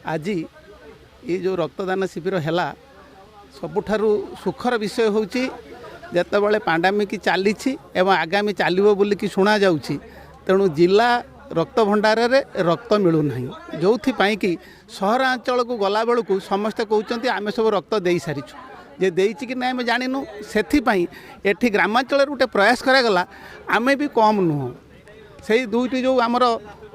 आज ये जो रक्तदान शिविर है सबुठारु सुखर विषय हूँ जिते पांडामिक चली आगामी चलो बोलिकी शुणा जाऊँगी तेणु जिला रक्त भंडार रक्त मिलूना जो कि सहरांचल को गला बेलू को समस्ते कहते आम सब रक्त दे सारीचु जे देची कि ना जानू से एठी ग्रामांचल गोटे प्रयास करागला आमे भी कम नुह से दुईटी जो आमर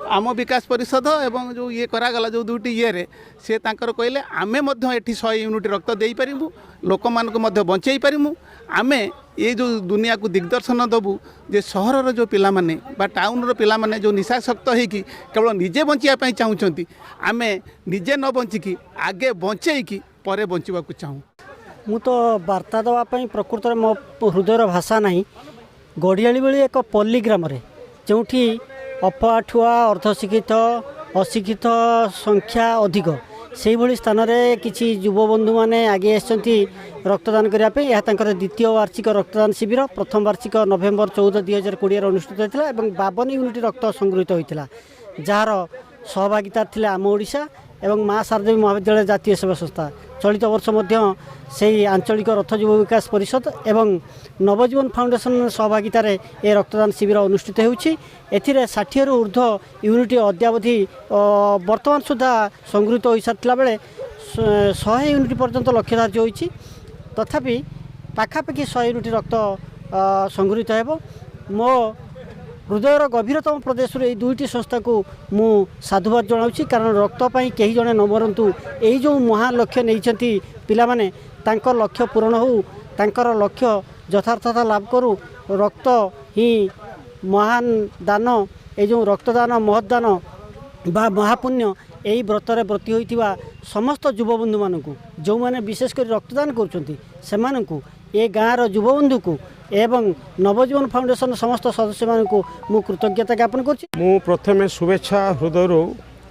आम विकास परिषद एवं जो ये करागला जो दुईटी ये सी कहले आमे एठी 100 यूनिट रक्त दे पारिबु लोक मानक बंचई पारिमु आमे ये जो दुनिया को दिग्दर्शन दबु जे सहर जो पिला माने बा टाउन पिला माने जो निशाशक्त होगी केवल निजे बंचापी चाहूँगी आमे निजे न बंचिकी आगे बंचेकी परे बंचवा चाहूँ मु तो वार्ता देवाई प्रकृत में मो हृदयर भाषा ना गढ़ियाली बेली एक पल्ली ग्राम जो अपाठुआ अर्धशिक्षित अशिक्षित संख्या अधिक से भली स्थान में किसी युवबंधु मैंने आगे आसती रक्तदान करने यह द्वितीय वार्षिक रक्तदान शिविर प्रथम वार्षिक नवेम्बर 14 2020 अनुष्ठित होता है 52 यूनिट रक्त संगृहित होता जार सहभागिता थे आम ओडिशा एवं माँ शारदेवी महाविद्यालय जातीय सेवा संस्था चलित वर्ष से आंचलिक रथ युव विकास परिषद एवं नवजीवन फाउंडेशन सहभागितार ये रक्तदान शिविर अनुष्ठित होती 60 रु ऊर्ध्व यूनिट अद्यावधि वर्तमान सुधा संगृहित हो सारा बेले 100 यूनिट पर्यंत लक्ष्य धार्य होती तथापि पाखापाखि 100 यूनिट रक्त संगृहित हो मो हृदयर गभीरतम प्रदेश ये दुईटी संस्था को मु साधुवाद जनाऊँगी कारण रक्तपाई कहीं जड़े न मरतु यही जो महान लक्ष्य नहीं पिला माने तांकर लक्ष्य पूरण हो तांकर लक्ष्य यथार्थता लाभ करू रक्त ही महान दान ये जो रक्तदान महदान बा महापुण्य यही व्रतर व्रती होता समस्त युवबंधु मानू जो मैंने विशेषकर रक्तदान कर ये गाँव युवबंधु को एवं नवजीवन फाउंडेशन समस्त सदस्य मानू मु कृतज्ञता ज्ञापन कर प्रथम शुभेच्छा हृदय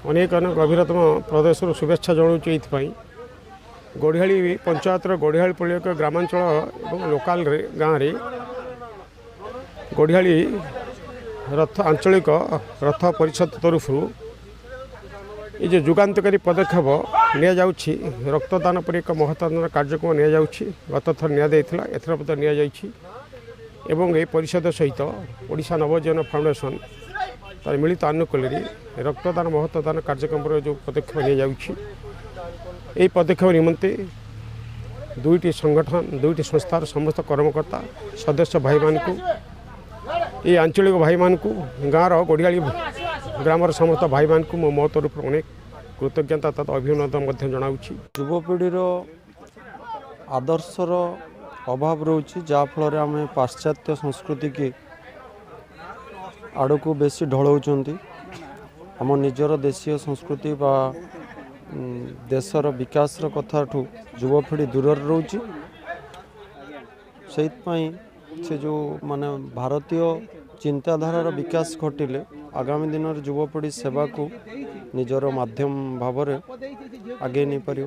अनेक गभीरतम प्रदेश शुभेच्छा जनाऊँ गढ़ियाली पंचायतर गढ़ियाली पल्ली एक ग्रामांचल और लोकाल गाँव में गढ़ियाली रथ आंचलिक रथ परिषद तरफ ये जो जुगान्तकारी पदक्षेप नि रक्तदान पर एक महत्वपूर्ण कार्यक्रम नि गत थर नियादा एथर एवं ये परिषद सहित ओडिशा नवजीवन फाउंडेशन तार मिलित आनुकूल्य रक्तदान महत्वदान कार्यक्रम जो पदक्षेप नि पदक्षेप निमंते दुईटी संगठन दुईटी संस्थार समस्त कर्मकर्ता सदस्य भाई मान को ये आंचलिक भाई मान को गाँव गढ़ियाली ग्रामर समस्त भाई मान को मो तरफ अनेक कृतज्ञता तथा अभिनंदन जनाऊँ युवपीढ़ी आदर्शर अभाव रोचे जहाँफल आम पाश्चात्य संस्कृति की आड़ को बेसी ढलाऊँच आम निजर देशीय संस्कृति बा देशर विकास कथा युवपीढ़ी दूर रोचे से जो माने भारतीय चिंताधारार विकास घटिले आगामी दिन युवपीढ़ी सेवा को निजर माध्यम भाव आगे नहीं पार।